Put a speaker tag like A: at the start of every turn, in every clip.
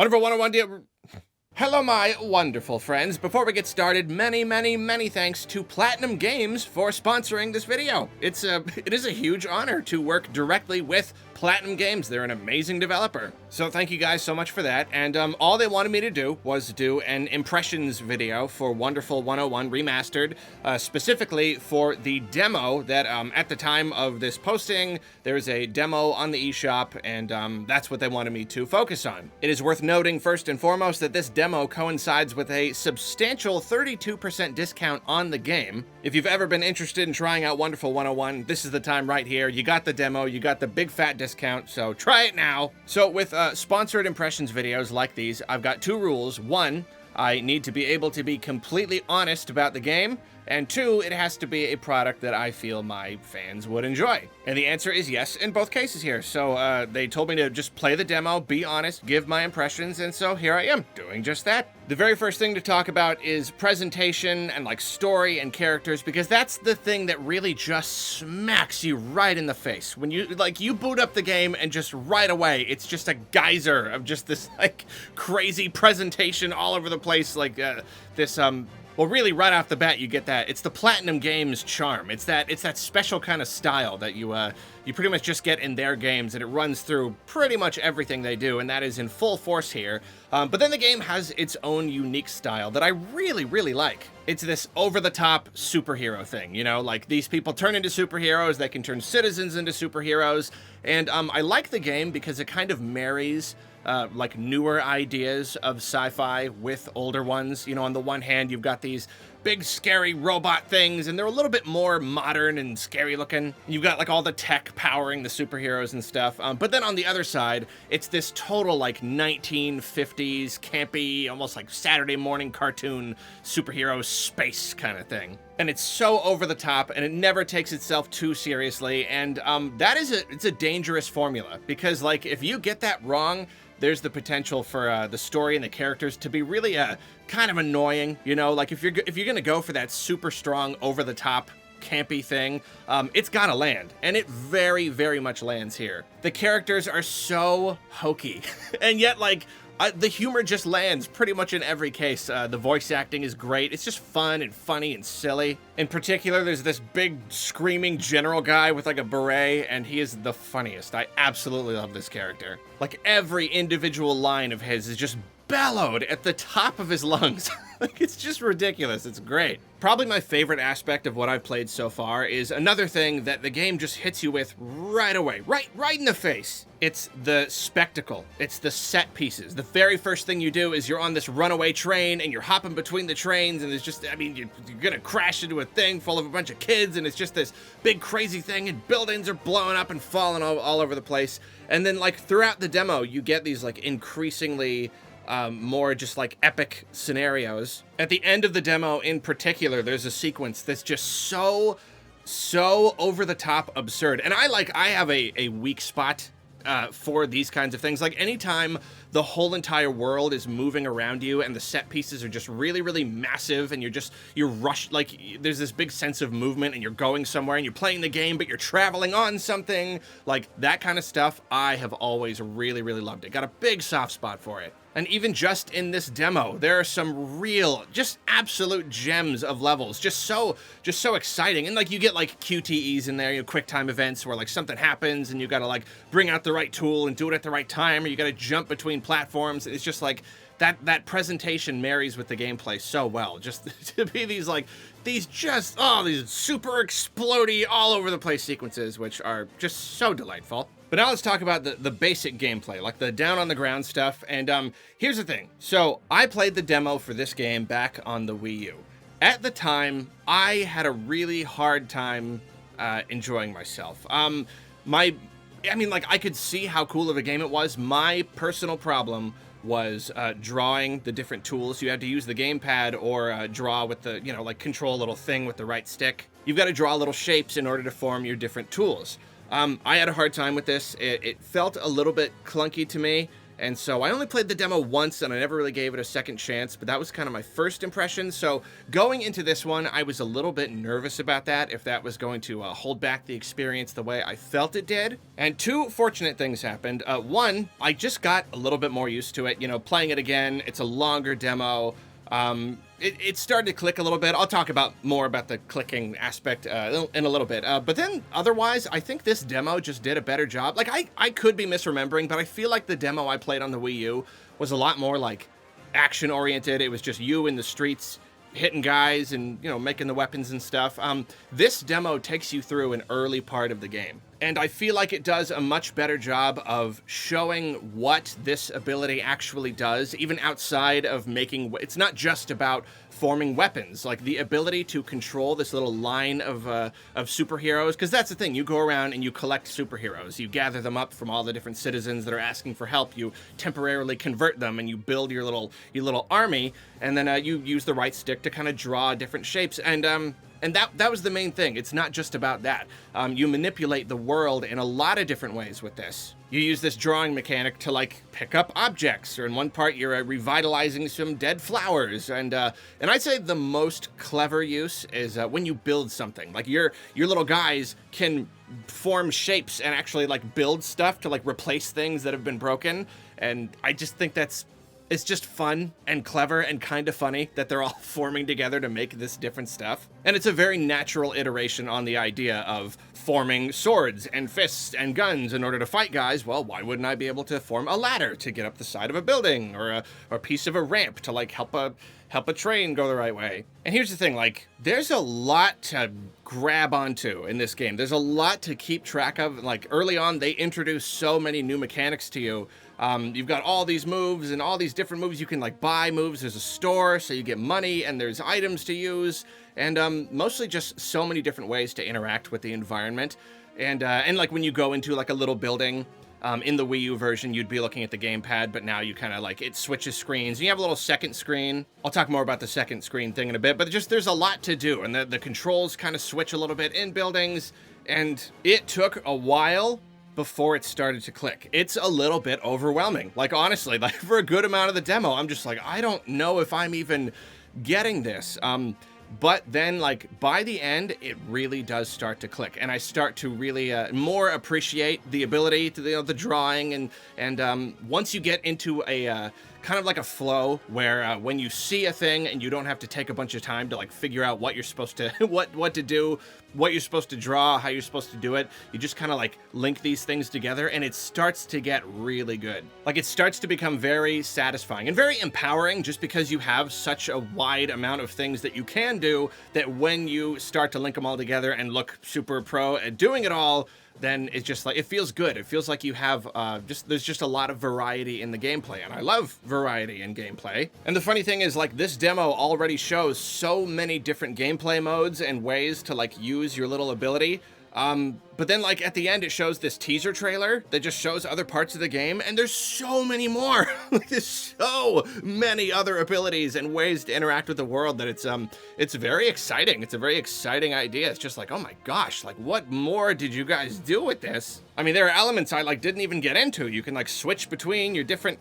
A: Wonderful 101 deal. Hello, my wonderful friends. Before we get started, many thanks to Platinum Games for sponsoring this video. It is a huge honor to work directly with Platinum Games. They're an amazing developer. So thank you guys so much for that. And all they wanted me to do was do an impressions video for Wonderful 101 Remastered, specifically for the demo that at the time of this posting, there's a demo on the eShop, and that's what they wanted me to focus on. It is worth noting first and foremost that this demo coincides with a substantial 32% discount on the game. If you've ever been interested in trying out Wonderful 101, this is the time right here. You got the demo, you got the big fat discount, so try it now. So with sponsored impressions videos like these, I've got two rules. One, I need to be able to be completely honest about the game, and two, it has to be a product that I feel my fans would enjoy. And the answer is yes in both cases here. So they told me to just play the demo, be honest, give my impressions, and so here I am, doing just that. The very first thing to talk about is presentation and like story and characters, because that's the thing that really just smacks you right in the face. When you boot up the game and just right away, it's just a geyser of just this like crazy presentation all over the place, like well, really, right off the bat, you get that. It's the Platinum Games charm. It's that special kind of style that you pretty much just get in their games, and it runs through pretty much everything they do, and that is in full force here. But then the game has its own unique style that I really like. It's this over-the-top superhero thing, you know? Like, these people turn into superheroes, they can turn citizens into superheroes, and I like the game because it kind of marries like newer ideas of sci-fi with older ones. You know, on the one hand, you've got these big scary robot things, and they're a little bit more modern and scary looking. You've got like all the tech powering the superheroes and stuff. But then on the other side, it's this total like 1950s campy, almost like Saturday morning cartoon superhero space kind of thing. And it's so over the top, and it never takes itself too seriously. And it's a dangerous formula, because like if you get that wrong, there's the potential for the story and the characters to be really kind of annoying, you know? Like if you're gonna go for that super strong, over-the-top, campy thing, it's gotta land, and it very much lands here. The characters are so hokey, and yet like the humor just lands pretty much in every case. The voice acting is great. It's just fun and funny and silly. In particular, there's this big screaming general guy with like a beret, and he is the funniest. I absolutely love this character. Like every individual line of his is just bellowed at the top of his lungs. Like, it's just ridiculous. It's great. Probably my favorite aspect of what I've played so far is another thing that the game just hits you with right away, right in the face. It's the spectacle. It's the set pieces. The very first thing you do is you're on this runaway train, and you're hopping between the trains, and there's just, I mean, you're gonna crash into a thing full of a bunch of kids, and it's just this big crazy thing, and buildings are blowing up and falling all over the place. And then like throughout the demo, you get these like increasingly more just like epic scenarios. At the end of the demo in particular, there's a sequence that's just so over the top absurd. And I have a weak spot for these kinds of things. Like anytime the whole entire world is moving around you and the set pieces are just really massive, and you're rushed, like there's this big sense of movement, and you're going somewhere and you're playing the game, but you're traveling on something, like that kind of stuff, I have always really loved it. Got a big soft spot for it. And even just in this demo, there are some real, just absolute gems of levels. Just so exciting. And like you get like QTEs in there, you know, quick time events where like something happens and you gotta like bring out the right tool and do it at the right time, or you gotta jump between platforms. It's just like that presentation marries with the gameplay so well. Just to be these super explodey all over the place sequences, which are just so delightful. But now let's talk about the basic gameplay, like the down on the ground stuff. And here's the thing. So I played the demo for this game back on the Wii U. At the time, I had a really hard time enjoying myself. I could see how cool of a game it was. My personal problem was drawing the different tools. You had to use the gamepad or draw with the, you know, like control a little thing with the right stick. You've got to draw little shapes in order to form your different tools. I had a hard time with this. It felt a little bit clunky to me, And so I only played the demo once, and I never really gave it a second chance, but that was kind of my first impression. So going into this one, I was a little bit nervous about that, if that was going to hold back the experience the way I felt it did. And two fortunate things happened. One, I just got a little bit more used to it. You know, playing it again, it's a longer demo. It started to click a little bit. I'll talk more about the clicking aspect in a little bit. But then otherwise, I think this demo just did a better job. Like, I could be misremembering, but I feel like the demo I played on the Wii U was a lot more like action-oriented. It was just you in the streets hitting guys and, you know, making the weapons and stuff. This demo takes you through an early part of the game. And I feel like it does a much better job of showing what this ability actually does, even outside of making... It's not just about forming weapons. Like, the ability to control this little line of superheroes, because that's the thing. You go around and you collect superheroes. You gather them up from all the different citizens that are asking for help. You temporarily convert them, and you build your little army, and then you use the right stick to kind of draw different shapes. And that was the main thing. It's not just about that. You manipulate the world in a lot of different ways with this. You use this drawing mechanic to, like, pick up objects, or in one part you're revitalizing some dead flowers. And I'd say the most clever use is when you build something. Like, your little guys can form shapes and actually, like, build stuff to, like, replace things that have been broken. And I just think it's just fun and clever and kind of funny that they're all forming together to make this different stuff. And it's a very natural iteration on the idea of forming swords and fists and guns in order to fight guys. Well, why wouldn't I be able to form a ladder to get up the side of a building, or a piece of a ramp to, like, help a train go the right way? And here's the thing, like, there's a lot to grab onto in this game. There's a lot to keep track of. Like, early on, they introduce so many new mechanics to you. You've got all these moves and all these different moves. You can, like, buy moves. There's a store, so you get money, and there's items to use, and mostly just so many different ways to interact with the environment. And like, when you go into, like, a little building, in the Wii U version, you'd be looking at the gamepad, but now you kind of, like, it switches screens. And you have a little second screen. I'll talk more about the second screen thing in a bit, but just there's a lot to do, and the controls kind of switch a little bit in buildings, and it took a while before it started to click. It's a little bit overwhelming. Like, honestly, like, for a good amount of the demo, I'm just like, I don't know if I'm even getting this. But then, like, by the end, it really does start to click, and I start to really more appreciate the ability to, you know, the drawing, and once you get into a kind of like a flow where when you see a thing and you don't have to take a bunch of time to, like, figure out what you're supposed to what to do, what you're supposed to draw, how you're supposed to do it, you just kind of, like, link these things together, and it starts to get really good. Like, it starts to become very satisfying and very empowering, just because you have such a wide amount of things that you can do, that when you start to link them all together and look super pro at doing it all, then it's just like, it feels good. It feels like you have there's just a lot of variety in the gameplay, and I love variety in gameplay. And the funny thing is, like, this demo already shows so many different gameplay modes and ways to, like, use your little ability. But then, like, at the end, it shows this teaser trailer that just shows other parts of the game, and there's so many more. There's so many other abilities and ways to interact with the world that it's very exciting. It's a very exciting idea. It's just like, oh my gosh, like, what more did you guys do with this? I mean, there are elements I, like, didn't even get into. You can, like, switch between your different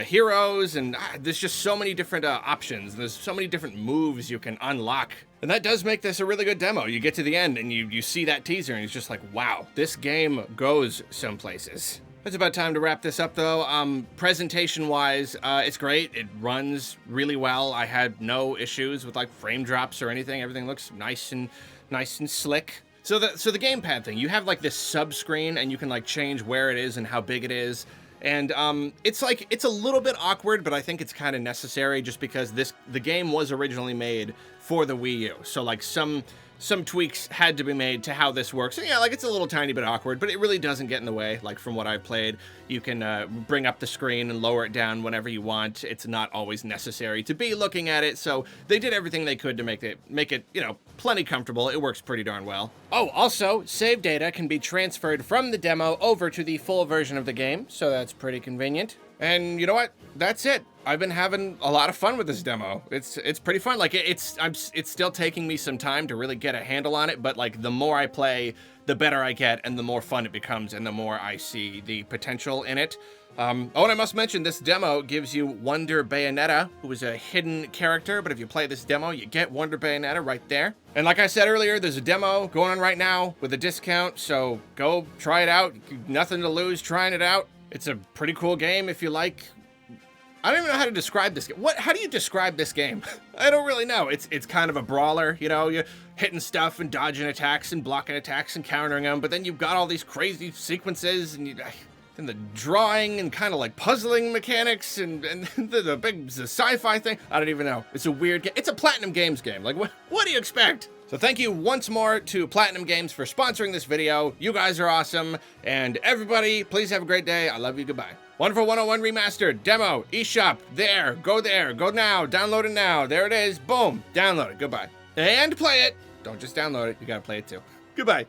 A: heroes, and there's just so many different options. There's so many different moves you can unlock. And that does make this a really good demo. You get to the end and you see that teaser, and it's just like, wow, this game goes some places. It's about time to wrap this up, though. Presentation-wise, it's great. It runs really well. I had no issues with, like, frame drops or anything. Everything looks nice and slick. So the gamepad thing, you have, like, this sub-screen, and you can, like, change where it is and how big it is. And it's a little bit awkward, but I think it's kind of necessary, just because the game was originally made for the Wii U. So, like, some tweaks had to be made to how this works. So, yeah, like, it's a little tiny bit awkward, but it really doesn't get in the way. Like, from what I've played, you can bring up the screen and lower it down whenever you want. It's not always necessary to be looking at it, so they did everything they could to make it, you know, plenty comfortable. It works pretty darn well. Oh, also, save data can be transferred from the demo over to the full version of the game, so that's pretty convenient. And you know what? That's it. I've been having a lot of fun with this demo. It's pretty fun. Like it's still taking me some time to really get a handle on it, but like the more I play, the better I get and the more fun it becomes and the more I see the potential in it. Oh, and I must mention, this demo gives you Wonder Bayonetta, who is a hidden character, but if you play this demo, you get Wonder Bayonetta right there. And like I said earlier, there's a demo going on right now with a discount, so go try it out. Nothing to lose trying it out. It's a pretty cool game if you like. I don't even know how to describe this game. How do you describe this game? I don't really know. It's kind of a brawler, you know, you're hitting stuff and dodging attacks and blocking attacks and countering them, but then you've got all these crazy sequences and the drawing and kind of like puzzling mechanics and the big sci-fi thing. I don't even know. It's a weird game. It's a Platinum Games game. Like, what do you expect? So thank you once more to Platinum Games for sponsoring this video. You guys are awesome. And everybody, please have a great day. I love you. Goodbye. Wonderful 101 Remastered demo, eShop, there, go now, download it now. There it is, boom, download it, goodbye. And play it. Don't just download it, you gotta play it too. Goodbye.